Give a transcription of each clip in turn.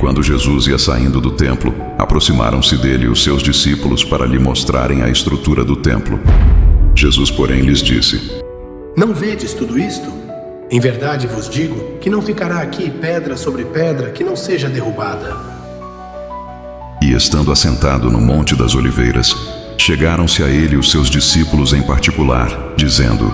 quando Jesus ia saindo do templo, aproximaram-se dele os seus discípulos para lhe mostrarem a estrutura do templo. Jesus, porém, lhes disse: Não vedes tudo isto? Em verdade vos digo que não ficará aqui pedra sobre pedra que não seja derrubada. E estando assentado no Monte das Oliveiras, chegaram-se a ele os seus discípulos em particular, dizendo: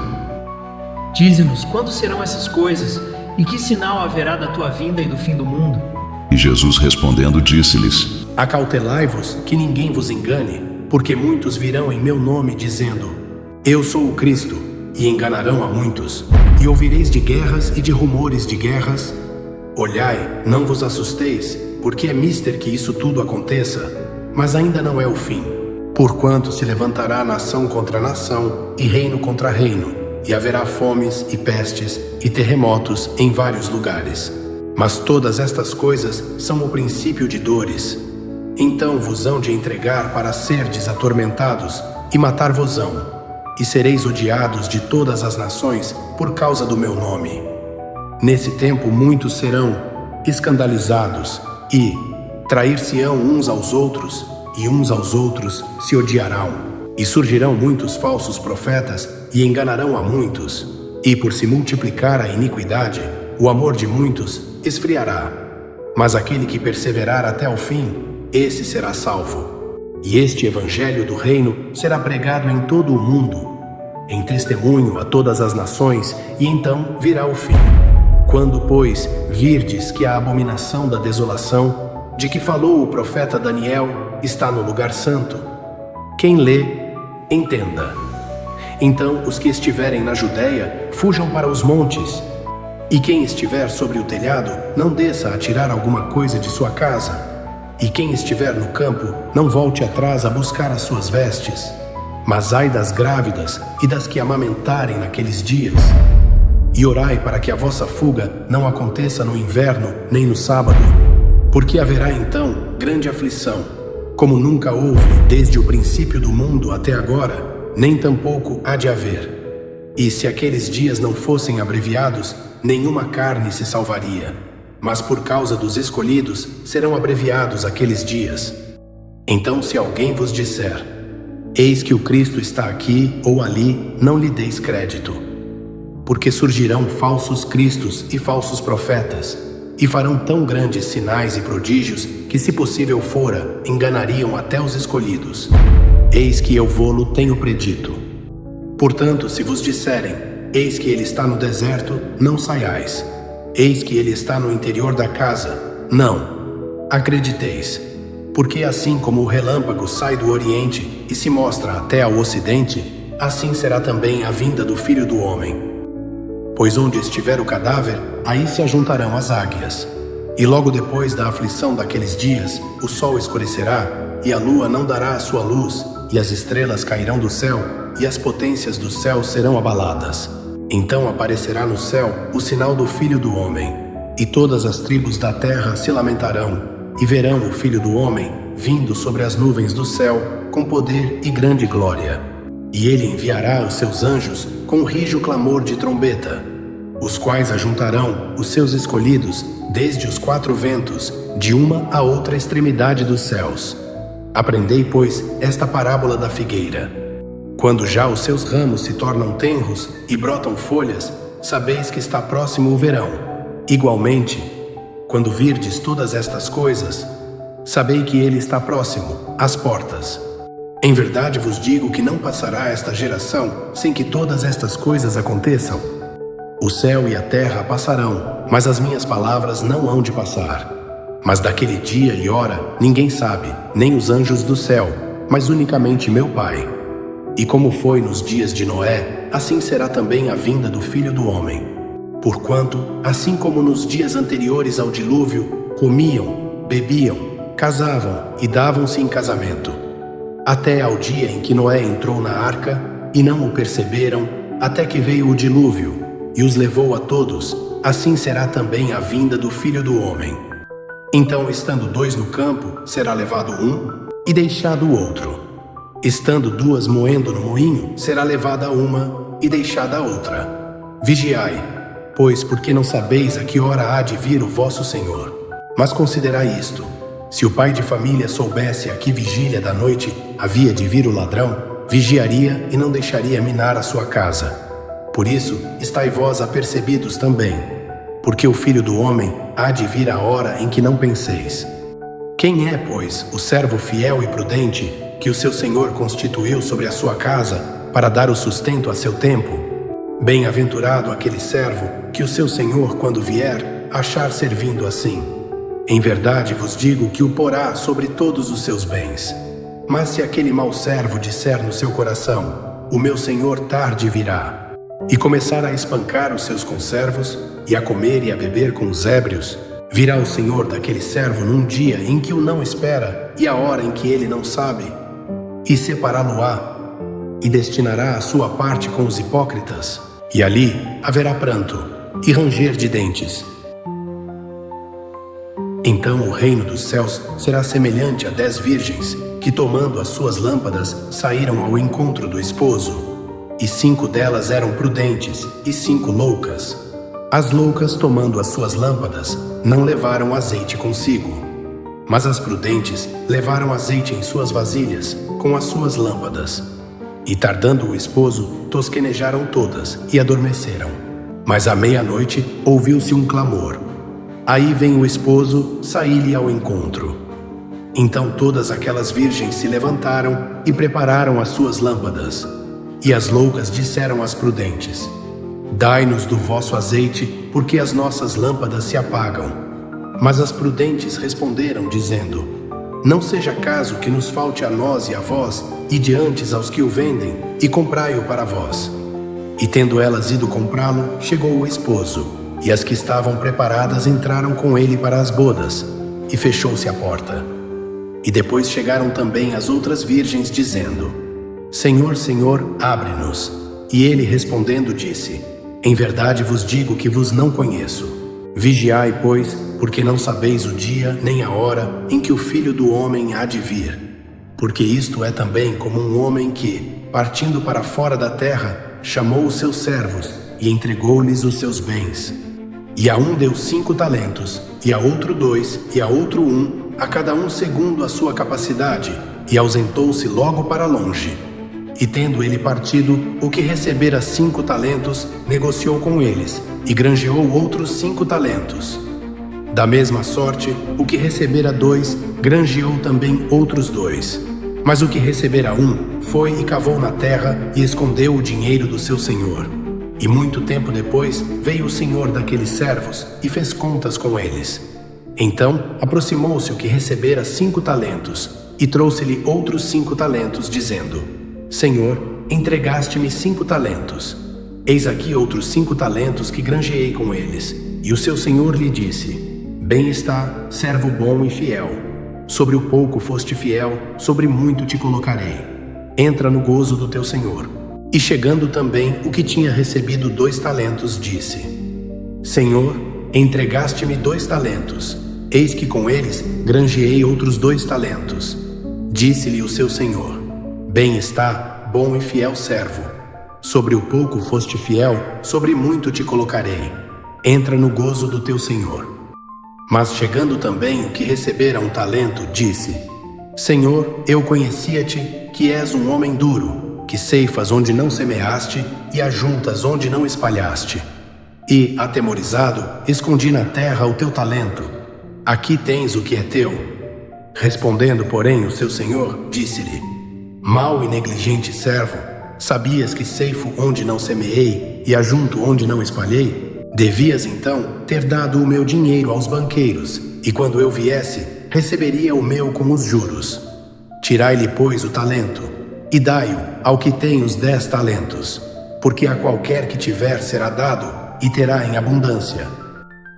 Dize-nos quando serão essas coisas, e que sinal haverá da tua vinda e do fim do mundo? E Jesus respondendo disse-lhes: Acautelai-vos que ninguém vos engane, porque muitos virão em meu nome dizendo: Eu sou o Cristo, e enganarão a muitos. E ouvireis de guerras e de rumores de guerras. Olhai, não vos assusteis, porque é mister que isso tudo aconteça, mas ainda não é o fim. Porquanto se levantará nação contra nação, e reino contra reino, e haverá fomes e pestes e terremotos em vários lugares. Mas todas estas coisas são o princípio de dores. Então vos hão de entregar para serdes atormentados, e matar-vos-ão. E sereis odiados de todas as nações por causa do meu nome. Nesse tempo muitos serão escandalizados e trair-se-ão uns aos outros, e uns aos outros se odiarão. E surgirão muitos falsos profetas e enganarão a muitos. E por se multiplicar a iniquidade, o amor de muitos esfriará. Mas aquele que perseverar até o fim, esse será salvo. E este evangelho do reino será pregado em todo o mundo, em testemunho a todas as nações, e então virá o fim. Quando, pois, virdes que a abominação da desolação, de que falou o profeta Daniel, está no lugar santo, quem lê, entenda. Então os que estiverem na Judéia, fujam para os montes, e quem estiver sobre o telhado, não desça a tirar alguma coisa de sua casa. E quem estiver no campo, não volte atrás a buscar as suas vestes. Mas ai das grávidas e das que amamentarem naqueles dias. E orai para que a vossa fuga não aconteça no inverno nem no sábado, porque haverá então grande aflição, como nunca houve desde o princípio do mundo até agora, nem tampouco há de haver. E se aqueles dias não fossem abreviados, nenhuma carne se salvaria. Mas por causa dos escolhidos serão abreviados aqueles dias. Então, se alguém vos disser: Eis que o Cristo está aqui ou ali, não lhe deis crédito. Porque surgirão falsos cristos e falsos profetas, e farão tão grandes sinais e prodígios que, se possível fora, enganariam até os escolhidos. Eis que eu vô-lo tenho predito. Portanto, se vos disserem: Eis que ele está no deserto, não saiais. Eis que ele está no interior da casa, não acrediteis. Porque assim como o relâmpago sai do oriente e se mostra até ao ocidente, assim será também a vinda do Filho do Homem. Pois onde estiver o cadáver, aí se ajuntarão as águias. E logo depois da aflição daqueles dias, o sol escurecerá, e a lua não dará a sua luz, e as estrelas cairão do céu, e as potências do céu serão abaladas. Então aparecerá no céu o sinal do Filho do Homem, e todas as tribos da terra se lamentarão, e verão o Filho do Homem vindo sobre as nuvens do céu, com poder e grande glória. E ele enviará os seus anjos com rijo clamor de trombeta, os quais ajuntarão os seus escolhidos desde os quatro ventos, de uma a outra extremidade dos céus. Aprendei, pois, esta parábola da figueira. Quando já os seus ramos se tornam tenros e brotam folhas, sabeis que está próximo o verão. Igualmente, quando virdes todas estas coisas, sabei que ele está próximo, às portas. Em verdade vos digo que não passará esta geração sem que todas estas coisas aconteçam. O céu e a terra passarão, mas as minhas palavras não hão de passar. Mas daquele dia e hora ninguém sabe, nem os anjos do céu, mas unicamente meu Pai. E como foi nos dias de Noé, assim será também a vinda do Filho do Homem. Porquanto, assim como nos dias anteriores ao dilúvio, comiam, bebiam, casavam e davam-se em casamento, até ao dia em que Noé entrou na arca, e não o perceberam, até que veio o dilúvio, e os levou a todos, assim será também a vinda do Filho do Homem. Então, estando dois no campo, será levado um, e deixado o outro. Estando duas moendo no moinho, será levada uma e deixada a outra. Vigiai, pois, porque não sabeis a que hora há de vir o vosso Senhor. Mas considerai isto: se o pai de família soubesse a que vigília da noite havia de vir o ladrão, vigiaria e não deixaria minar a sua casa. Por isso, estai vós apercebidos também, porque o Filho do Homem há de vir a hora em que não penseis. Quem é, pois, o servo fiel e prudente que o seu senhor constituiu sobre a sua casa para dar o sustento a seu tempo? Bem-aventurado aquele servo que o seu senhor, quando vier, achar servindo assim. Em verdade vos digo que o porá sobre todos os seus bens. Mas se aquele mau servo disser no seu coração: o meu senhor tarde virá, e começar a espancar os seus conservos, e a comer e a beber com os ébrios, virá o senhor daquele servo num dia em que o não espera e a hora em que ele não sabe, e separá-lo-á, e destinará a sua parte com os hipócritas, e ali haverá pranto e ranger de dentes. Então o reino dos céus será semelhante a 10 virgens, que tomando as suas lâmpadas saíram ao encontro do esposo. E 5 delas eram prudentes e 5 loucas. As loucas, tomando as suas lâmpadas, não levaram azeite consigo. Mas as prudentes levaram azeite em suas vasilhas, com as suas lâmpadas. E tardando o esposo, tosquenejaram todas e adormeceram. Mas à meia-noite ouviu-se um clamor: aí vem o esposo, saí-lhe ao encontro. Então todas aquelas virgens se levantaram e prepararam as suas lâmpadas. E as loucas disseram às prudentes: dai-nos do vosso azeite, porque as nossas lâmpadas se apagam. Mas as prudentes responderam, dizendo: não seja caso que nos falte a nós e a vós, e diante aos que o vendem, e comprai-o para vós. E tendo elas ido comprá-lo, chegou o esposo, e as que estavam preparadas entraram com ele para as bodas, e fechou-se a porta. E depois chegaram também as outras virgens, dizendo: Senhor, Senhor, abre-nos. E ele respondendo disse: em verdade vos digo que vos não conheço. Vigiai, pois, porque não sabeis o dia nem a hora em que o Filho do Homem há de vir. Porque isto é também como um homem que, partindo para fora da terra, chamou os seus servos e entregou-lhes os seus bens. E a um deu 5 talentos, e a outro 2, e a outro 1, a cada um segundo a sua capacidade, e ausentou-se logo para longe. E tendo ele partido, o que recebera 5 talentos, negociou com eles, e granjeou outros 5 talentos. Da mesma sorte, o que recebera 2, granjeou também outros 2. Mas o que recebera 1, foi e cavou na terra, e escondeu o dinheiro do seu senhor. E muito tempo depois, veio o senhor daqueles servos, e fez contas com eles. Então, aproximou-se o que recebera 5 talentos, e trouxe-lhe outros 5 talentos, dizendo: Senhor, entregaste-me 5 talentos. Eis aqui outros 5 talentos que granjeei com eles. E o seu senhor lhe disse: Bem está, servo bom e fiel. Sobre o pouco foste fiel, sobre muito te colocarei. Entra no gozo do teu senhor. E chegando também o que tinha recebido 2 talentos, disse: Senhor, entregaste-me 2 talentos. Eis que com eles granjeei outros 2 talentos. Disse-lhe o seu senhor: Bem está, bom e fiel servo. Sobre o pouco foste fiel, sobre muito te colocarei. Entra no gozo do teu senhor. Mas chegando também o que recebera 1 talento, disse: Senhor, eu conhecia-te, que és um homem duro, que ceifas onde não semeaste e ajuntas onde não espalhaste. E, atemorizado, escondi na terra o teu talento. Aqui tens o que é teu. Respondendo, porém, o seu senhor, disse-lhe: Mau e negligente servo, sabias que ceifo onde não semeei e ajunto onde não espalhei? Devias, então, ter dado o meu dinheiro aos banqueiros, e quando eu viesse, receberia o meu com os juros. Tirai-lhe, pois, o talento, e dai-o ao que tem os 10 talentos, porque a qualquer que tiver será dado, e terá em abundância.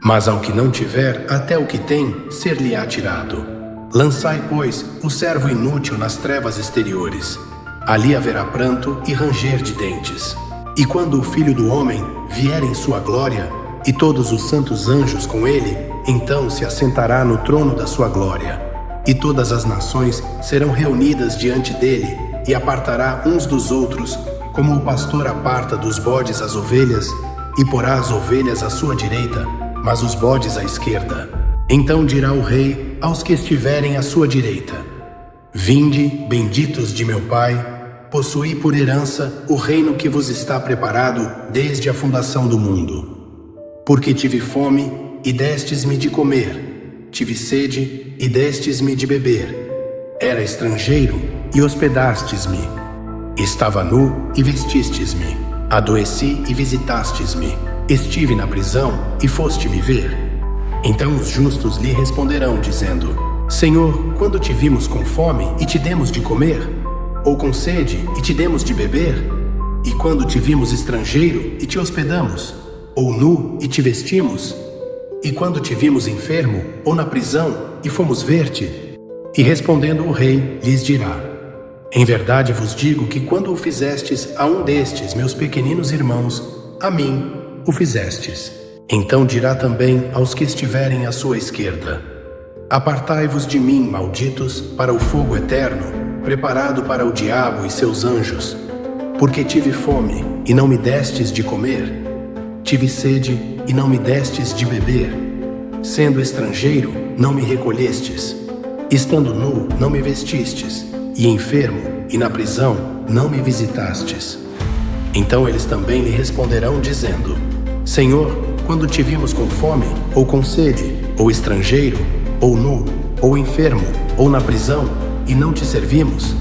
Mas ao que não tiver, até o que tem, ser-lhe-á tirado. Lançai, pois, o servo inútil nas trevas exteriores. Ali haverá pranto e ranger de dentes. E quando o Filho do Homem vier em sua glória, e todos os santos anjos com ele, então se assentará no trono da sua glória. E todas as nações serão reunidas diante dele, e apartará uns dos outros, como o pastor aparta dos bodes as ovelhas, e porá as ovelhas à sua direita, mas os bodes à esquerda. Então dirá o rei aos que estiverem à sua direita: Vinde, benditos de meu Pai, possuí por herança o reino que vos está preparado desde a fundação do mundo. Porque tive fome e destes-me de comer, tive sede e destes-me de beber, era estrangeiro e hospedastes-me, estava nu e vestistes-me, adoeci e visitastes-me, estive na prisão e foste me ver. Então os justos lhe responderão, dizendo: Senhor, quando te vimos com fome e te demos de comer? Ou com sede e te demos de beber? E quando te vimos estrangeiro e te hospedamos? Ou nu e te vestimos? E quando te vimos enfermo ou na prisão e fomos ver-te? E respondendo o rei, lhes dirá: Em verdade vos digo que quando o fizestes a um destes meus pequeninos irmãos, a mim o fizestes. Então dirá também aos que estiverem à sua esquerda: Apartai-vos de mim, malditos, para o fogo eterno, preparado para o diabo e seus anjos. Porque tive fome e não me destes de comer, tive sede e não me destes de beber, sendo estrangeiro, não me recolhestes, estando nu, não me vestistes, e enfermo e na prisão, não me visitastes. Então eles também lhe responderão, dizendo: Senhor, quando te vimos com fome, ou com sede, ou estrangeiro, ou nu, ou enfermo, ou na prisão, e não te servimos?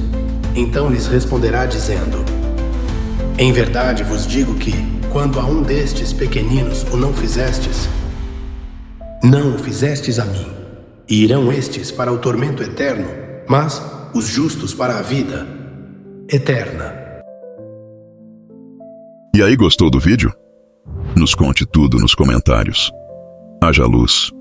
Então lhes responderá, dizendo: Em verdade vos digo que, quando a um destes pequeninos o não fizestes, não o fizestes a mim. E irão estes para o tormento eterno, mas os justos para a vida eterna. E aí, gostou do vídeo? Nos conte tudo nos comentários. Haja luz.